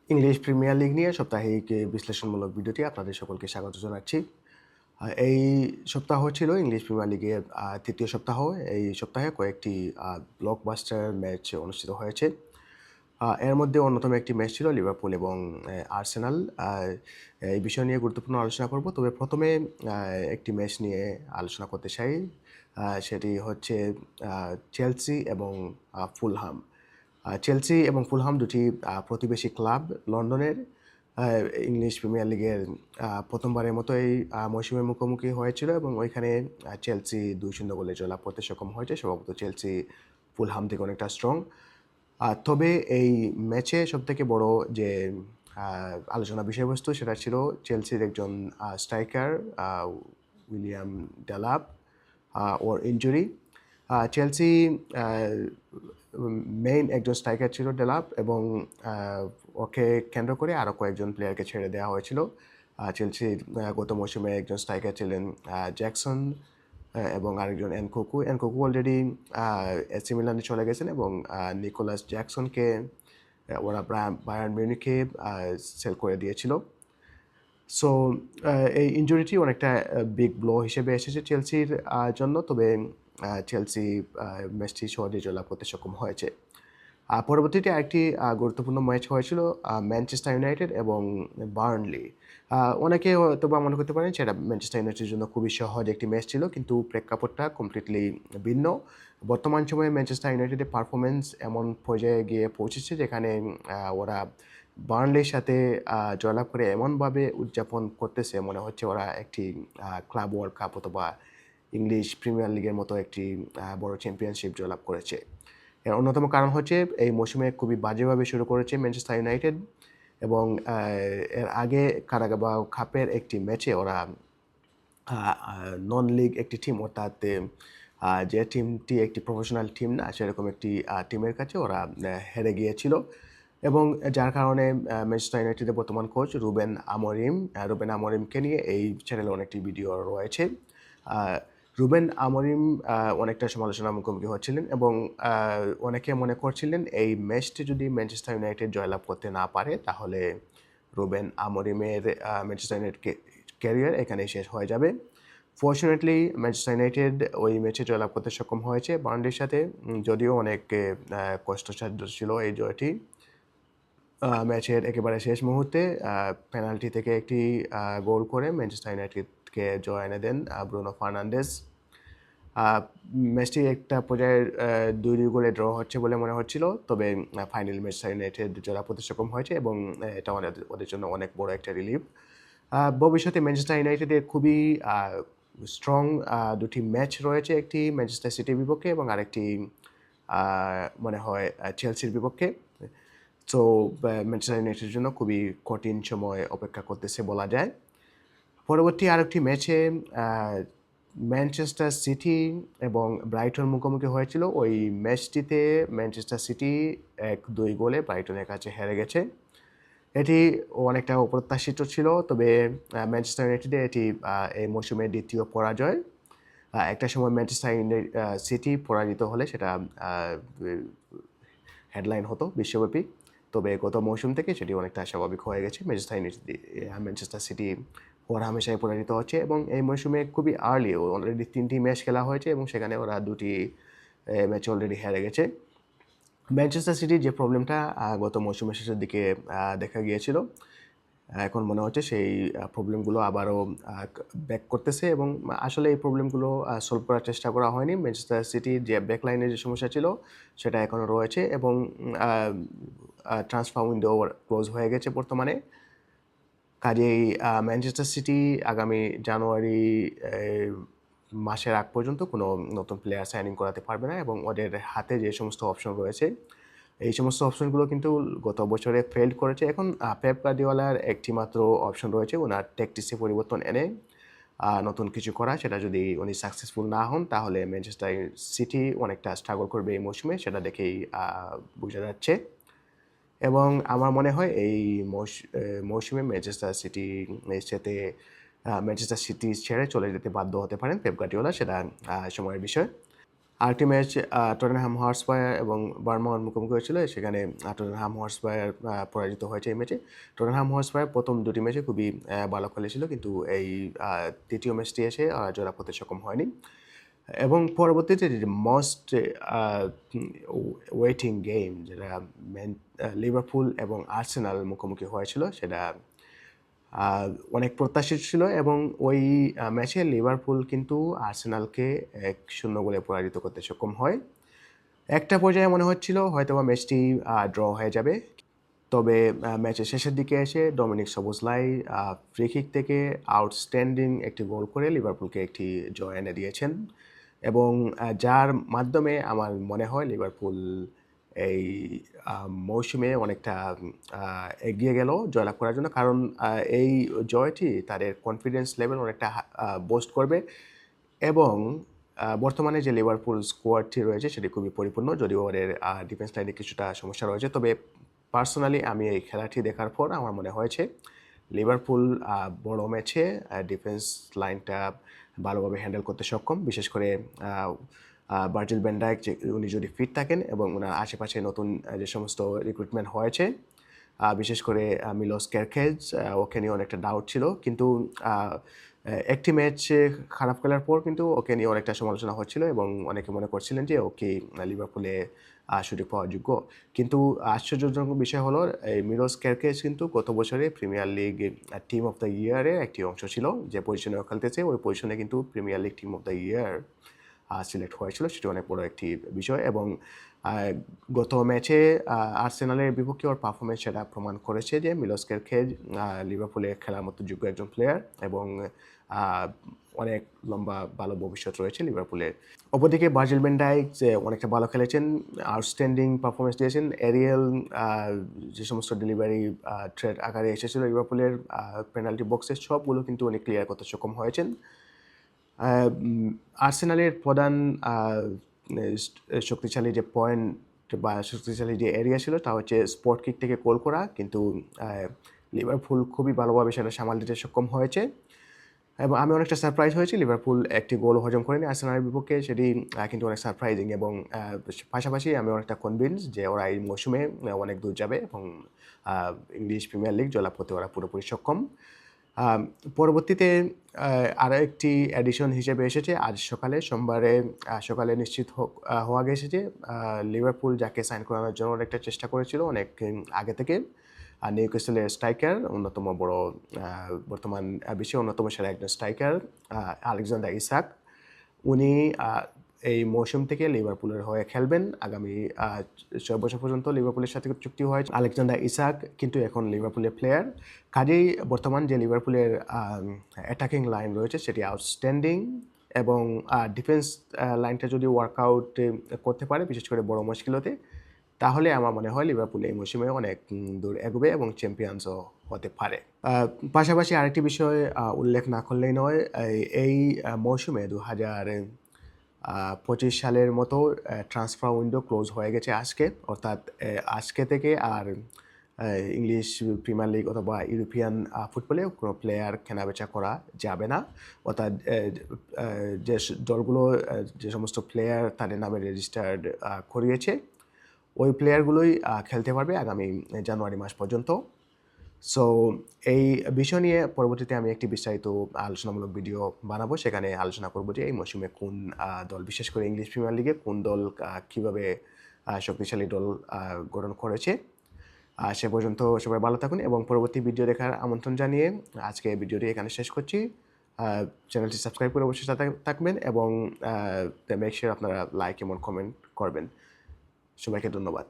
English premier league নিয়ে সাপ্তাহিক বিশ্লেষণমূলক ভিডিওটি আপনাদের সকলকে স্বাগত জানাচ্ছি। এই সপ্তাহ ছিল ইংলিশ প্রিমিয়ার লিগের তৃতীয় সপ্তাহ। এই সপ্তাহে কয়েকটি ব্লকবাস্টার ম্যাচ অনুষ্ঠিত হয়েছে। এর মধ্যে অন্যতম একটি ম্যাচ ছিল লিভারপুল এবং আর্সেনাল। এই বিষয় নিয়ে গুরুত্বপূর্ণ আলোচনা করব। তবে প্রথমে একটি ম্যাচ নিয়ে আলোচনা করতে চাই। সেটি হচ্ছে চেলসি এবং ফুলহাম। চেলসি এবং ফুলহাম দুটি প্রতিবেশী ক্লাব লন্ডনের। ইংলিশ প্রিমিয়ার লিগের প্রথমবারের মতো এই মৌসুমে মুখোমুখি হয়েছিল এবং ওইখানে চেলসি 2-0 গোলে জয়লাভ করতে সক্ষম হয়েছে। সম্ভবত চেলসি ফুলহাম থেকে অনেকটা স্ট্রং। তবে এই ম্যাচে সবথেকে বড় যে আলোচনা বিষয়বস্তু সেটা ছিল চেলসির একজন স্ট্রাইকার উইলিয়াম ডেলাপ ওর ইনজুরি। চেলসি মেইন একজন স্ট্রাইকার ছিল ডেলাপ এবং ওকে কেন্দ্র করে আরও কয়েকজন প্লেয়ারকে ছেড়ে দেওয়া হয়েছিল। চেলসির গত মৌসুমে একজন স্ট্রাইকার ছিলেন জ্যাকসন এবং আরেকজন এনকোকু অলরেডি এসি মিলানে চলে গেছেন এবং নিকোলাস জ্যাকসনকে ওরা বায়ার্ন মিউনিখে সেল করে দিয়েছিল। সো এই ইনজুরিটি অনেকটা বিগ ব্লো হিসেবে এসেছে চেলসির জন্য। তবে চেলসি ম্যাচটি সহজে জয়লাভ করতে সক্ষম হয়েছে। পরবর্তীতে আরেকটি গুরুত্বপূর্ণ ম্যাচ হয়েছিল ম্যানচেস্টার ইউনাইটেড এবং বার্নলি। অনেকে হয়তো বা মনে করতে পারেন সেটা ম্যানচেস্টার ইউনাইটেডের জন্য খুবই সহজ একটি ম্যাচ ছিল, কিন্তু প্রেক্ষাপটটা কমপ্লিটলি ভিন্ন। বর্তমান সময়ে ম্যানচেস্টার ইউনাইটেডের পারফরমেন্স এমন পর্যায়ে গিয়ে পৌঁছেছে যেখানে ওরা বার্নলির সাথে জয়লাভ করে এমনভাবে উদযাপন করতেছে মনে হচ্ছে ওরা একটি ক্লাব ওয়ার্ল্ড কাপ অথবা ইংলিশ প্রিমিয়ার লিগের মতো একটি বড় চ্যাম্পিয়নশিপ জয়লাভ করেছে। এর অন্যতম কারণ হচ্ছে এই মৌসুমে খুবই বাজেভাবে শুরু করেছে ম্যানচেস্টার ইউনাইটেড এবং এর আগে কারাগাবাও কাপের একটি ম্যাচে ওরা নন লিগ একটি টিম, অর্থাৎ যে টিমটি একটি প্রফেশনাল টিম না সেরকম একটি টিমের কাছে ওরা হেরে গিয়েছিল এবং যার কারণে ম্যানচেস্টার ইউনাইটেডের বর্তমান কোচ রুবেন আমরিমকে নিয়ে এই চ্যানেলে অনেকটি ভিডিও রয়েছে। রুবেন আমরিম অনেকটা সমালোচনার মুখোমুখি হচ্ছিলেন এবং অনেকে মনে করছিলেন এই ম্যাচটি যদি ম্যানচেস্টার ইউনাইটেড জয়লাভ করতে না পারে তাহলে রুবেন আমরিমের ম্যানচেস্টার ইউনাইটেড ক্যারিয়ার এখানেই শেষ হয়ে যাবে। ফর্চুনেটলি ম্যানচেস্টার ইউনাইটেড ওই ম্যাচে জয়লাভ করতে সক্ষম হয়েছে বার্নলির সাথে, যদিও অনেক কষ্টসাধ্য ছিল এই জয়টি। ম্যাচের একেবারে শেষ মুহূর্তে পেনাল্টি থেকে একটি গোল করে ম্যানচেস্টার ইউনাইটেডকে জয় এনে দেন ব্রুনো ফার্নান্ডেস। ম্যাচটি একটা পর্যায়ে 2-2 গোলে ড্র হচ্ছে বলে মনে হচ্ছিল, তবে ফাইনাল ম্যানচেস্টার ইউনাইটেড জয়লাভ করতে সক্ষম হয়েছে এবং এটা ওদের জন্য অনেক বড় একটা রিলিফ। ভবিষ্যতে ম্যানচেস্টার ইউনাইটেডের খুবই স্ট্রং দুটি ম্যাচ রয়েছে, একটি ম্যানচেস্টার সিটির বিপক্ষে এবং আরেকটি মনে হয় চেলসির বিপক্ষে। তো ম্যানচেস্টার ইউনাইটেডের জন্য খুবই কঠিন সময় অপেক্ষা করতেছে বলা যায়। পরবর্তী আরেকটি ম্যাচে ম্যানচেস্টার সিটি এবং ব্রাইটন মুখোমুখি হয়েছিল। ওই ম্যাচটিতে ম্যানচেস্টার সিটি 1-2 গোলে ব্রাইটনের কাছে হেরে গেছে। এটি অনেকটা অপ্রত্যাশিত ছিল, তবে ম্যানচেস্টার ইউনাইটেডে এটি এই মৌসুমের দ্বিতীয় পরাজয়। একটা সময় ম্যানচেস্টার সিটি পরাজিত হলে সেটা হেডলাইন হতো বিশ্বব্যাপী, তবে গত মৌসুম থেকে সেটি অনেকটা স্বাভাবিক হয়ে গেছে। ম্যানচেস্টার সিটি ওরা হামেশাই পরাজিত হচ্ছে এবং এই মৌসুমে খুবই আর্লি অলরেডি 3টি ম্যাচ খেলা হয়েছে এবং সেখানে ওরা 2টি ম্যাচ অলরেডি হেরে গেছে। ম্যানচেস্টার সিটির যে প্রবলেমটা গত মৌসুমের শেষের দিকে দেখা গিয়েছিল, এখন মনে হচ্ছে সেই প্রবলেমগুলো আবারও ব্যাক করতেছে এবং আসলে এই প্রবলেমগুলো সলভ করার চেষ্টা করা হয়নি। ম্যানচেস্টার সিটির যে ব্যাকলাইনের যে সমস্যা ছিল সেটা এখনও রয়েছে এবং ট্রান্সফার উইন্ডো ক্লোজ হয়ে গেছে বর্তমানে। কাজেই ম্যানচেস্টার সিটি আগামী জানুয়ারি মাসের আগ পর্যন্ত কোনো নতুন প্লেয়ার সাইনিং করাতে পারবে না এবং ওদের হাতে যে সমস্ত অপশন রয়েছে এই সমস্ত অপশনগুলো কিন্তু গত বছরে ফেল্ড করেছে। এখন পেপ গার্দিওলার একটি মাত্র অপশন রয়েছে ওনার ট্যাকটিক্সে পরিবর্তন এনে নতুন কিছু করা। সেটা যদি উনি সাকসেসফুল না হন তাহলে ম্যানচেস্টার সিটি অনেকটা স্ট্রাগল করবে এই মৌসুমে, সেটা দেখেই বোঝা যাচ্ছে। এবং আমার মনে হয় এই মৌসুমে ম্যানচেস্টার সিটি সাথে ম্যানচেস্টার সিটি ছেড়ে চলে যেতে বাধ্য হতে পারেন পেপ গার্দিওলা, সেটা সময়ের বিষয়। আরেকটি ম্যাচ টটেনহ্যাম হটস্পায়ার এবং বার্নমাউথ মুখোমুখি হয়েছিল। সেখানে টটেনহ্যাম হটস্পায়ার পরাজিত হয়েছে এই ম্যাচে। টটেনহ্যাম হটস্পায়ার প্রথম দুটি ম্যাচে খুবই ভালো খেলেছিল, কিন্তু এই তৃতীয় ম্যাচটি এসে জয়লাভ করতে সক্ষম হয়নি। এবং পরবর্তীতে যে মোস্ট ওয়েটিং গেম, যেটা লিভারপুল এবং আর্সেনাল মুখোমুখি হয়েছিল, সেটা অনেক প্রত্যাশিত ছিল এবং ওই ম্যাচে লিভারপুল কিন্তু আর্সেনালকে 1-0 গোলে পরাজিত করতে সক্ষম হয়। একটা পর্যায়ে মনে হচ্ছিল হয়তোবা ম্যাচটি ড্র হয়ে যাবে, তবে ম্যাচের শেষের দিকে এসে ডমিনিক সবোসলাই ফ্রি কিক থেকে আউটস্ট্যান্ডিং একটি গোল করে লিভারপুলকে একটি জয় এনে দিয়েছেন এবং যার মাধ্যমে আমার মনে হয় লিভারপুল এই মৌসুমে অনেকটা এগিয়ে গেল জয়লাভ করার জন্য, কারণ এই জয়টি তাদের কনফিডেন্স লেভেল অনেকটা বুস্ট করবে এবং বর্তমানে যে লিভারপুল স্কোয়াডটি রয়েছে সেটি খুবই পরিপূর্ণ, যদিও ওদের ডিফেন্স লাইনে কিছুটা সমস্যা রয়েছে। তবে পার্সোনালি আমি এই খেলাটি দেখার পর আমার মনে হয়েছে লিভারপুল বড় ম্যাচে ডিফেন্স লাইনটা ভালোভাবে হ্যান্ডেল করতে সক্ষম, বিশেষ করে ভার্জিল ভ্যান ডাইক উনি যদি ফিট থাকেন এবং ওনার আশেপাশে নতুন যে সমস্ত রিক্রুটমেন্ট হয়েছে, বিশেষ করে মিলোস কেরকেজ, ওকে নিয়ে অনেকটা ডাউট ছিল, কিন্তু একটি ম্যাচ খারাপ খেলার পর কিন্তু ওকে নিয়ে অনেকটা সমালোচনা হচ্ছিল এবং অনেকে মনে করছিলেন যে ওকে লিভারপুলে সুযোগ পাওয়ার যোগ্য। কিন্তু আশ্চর্যজনক বিষয় হলো এই মিলোস কেরকেজ কিন্তু গত বছরে premier league team of the ইয়ারের একটি অংশ ছিল। যে পজিশনে খেলতেছে ওই পজিশনে কিন্তু premier league team of the year select হয়েছিল, সেটি অনেক বড় একটি বিষয় এবং গত ম্যাচে আর্সেনালের বিপক্ষে ওর পারফরমেন্স সেটা প্রমাণ করেছে যে মিলোস কেরকেজ লিভারপুলে খেলার মতো যোগ্য একজন প্লেয়ার এবং অনেক লম্বা ভালো ভবিষ্যৎ রয়েছে লিভারপুলের। অপরদিকে ভার্জিল ভ্যান ডাইক যে অনেকটা ভালো খেলেছেন, আউটস্ট্যান্ডিং পারফরমেন্স দিয়েছেন। এরিয়েল যে সমস্ত ডেলিভারি থ্রেড আকারে এসেছিল লিভারপুলের পেনাল্টি বক্সে, সবগুলো কিন্তু উনি ক্লিয়ার করতে সক্ষম হয়েছেন। আর্সেনালের প্রধান শক্তিশালী যে পয়েন্ট বা শক্তিশালী যে এরিয়া ছিল তা হচ্ছে স্পট কিক থেকে গোল করা, কিন্তু লিভারপুল খুবই ভালোভাবে সেটা সামাল দিতে সক্ষম হয়েছে এবং আমি অনেকটা সারপ্রাইজ হয়েছি লিভারপুল একটি গোল হজম করেনি আর্সেনালের বিপক্ষে, সেটি কিন্তু অনেক সারপ্রাইজিং এবং পাশাপাশি আমি অনেকটা কনভিন্স যে ওরা এই মৌসুমে অনেক দূর যাবে এবং ইংলিশ প্রিমিয়ার লিগ জয়লাভ করতে ওরা পুরোপুরি সক্ষম। পরবর্তীতে আরও একটি অ্যাডিশন হিসেবে এসেছে আজ সকালে, সোমবারে সকালে নিশ্চিত হওয়া গেছে যে লিভারপুল যাকে সাইন করানোর জন্য একটা চেষ্টা করেছিল অনেক আগে থেকে, নিউক্যাসলের স্ট্রাইকার, অন্যতম বড় বর্তমান বিশ্বের অন্যতম সেরা একজন স্ট্রাইকার আলেকজান্ডার ইসাক, উনি এই মৌসুম থেকে লিভারপুলের হয়ে খেলবেন। আগামী 6 বছর পর্যন্ত লিভারপুলের সাথে চুক্তি হয়েছে আলেকজান্ডার ইসাক, কিন্তু এখন লিভারপুলের প্লেয়ার। কাজেই বর্তমান যে লিভারপুলের অ্যাটাকিং লাইন রয়েছে সেটি আউটস্ট্যান্ডিং এবং ডিফেন্স লাইনটা যদি ওয়ার্কআউট করতে পারে বিশেষ করে বড় মুশকিলতে, তাহলে আমার মনে হয় লিভারপুল এই মৌসুমে অনেক দূর এগোবে এবং চ্যাম্পিয়ন্সও হতে পারে। পাশাপাশি আরেকটি বিষয় উল্লেখ না করলেই নয়, এই মৌসুমে 2025 সালের মতো ট্রান্সফার উইন্ডো ক্লোজ হয়ে গেছে আজকে, অর্থাৎ আজকে থেকে আর ইংলিশ প্রিমিয়ার লিগ অথবা ইউরোপিয়ান ফুটবলে কোনো প্লেয়ার কেনাবেচা করা যাবে না, অর্থাৎ যে দলগুলো যে সমস্ত প্লেয়ার তাদের নামে রেজিস্টার্ড করিয়েছে ওই প্লেয়ারগুলোই খেলতে পারবে আগামী জানুয়ারি মাস পর্যন্ত। সো এই বিষয় নিয়ে পরবর্তীতে আমি একটি বিস্তারিত আলোচনামূলক ভিডিও বানাবো, সেখানে আলোচনা করবো যে এই মৌসুমে কোন দল, বিশেষ করে ইংলিশ প্রিমিয়ার লিগে কোন দল কীভাবে শক্তিশালী দল গঠন করেছে। সে পর্যন্ত সবাই ভালো থাকুন এবং পরবর্তী ভিডিও দেখার আমন্ত্রণ জানিয়ে আজকে ভিডিওটি এখানে শেষ করছি। চ্যানেলটি সাবস্ক্রাইব করে অবশ্যই সাথে থাকবেন এবং মেক শিওর আপনারা লাইক এবং কমেন্ট করবেন। সবাইকে ধন্যবাদ।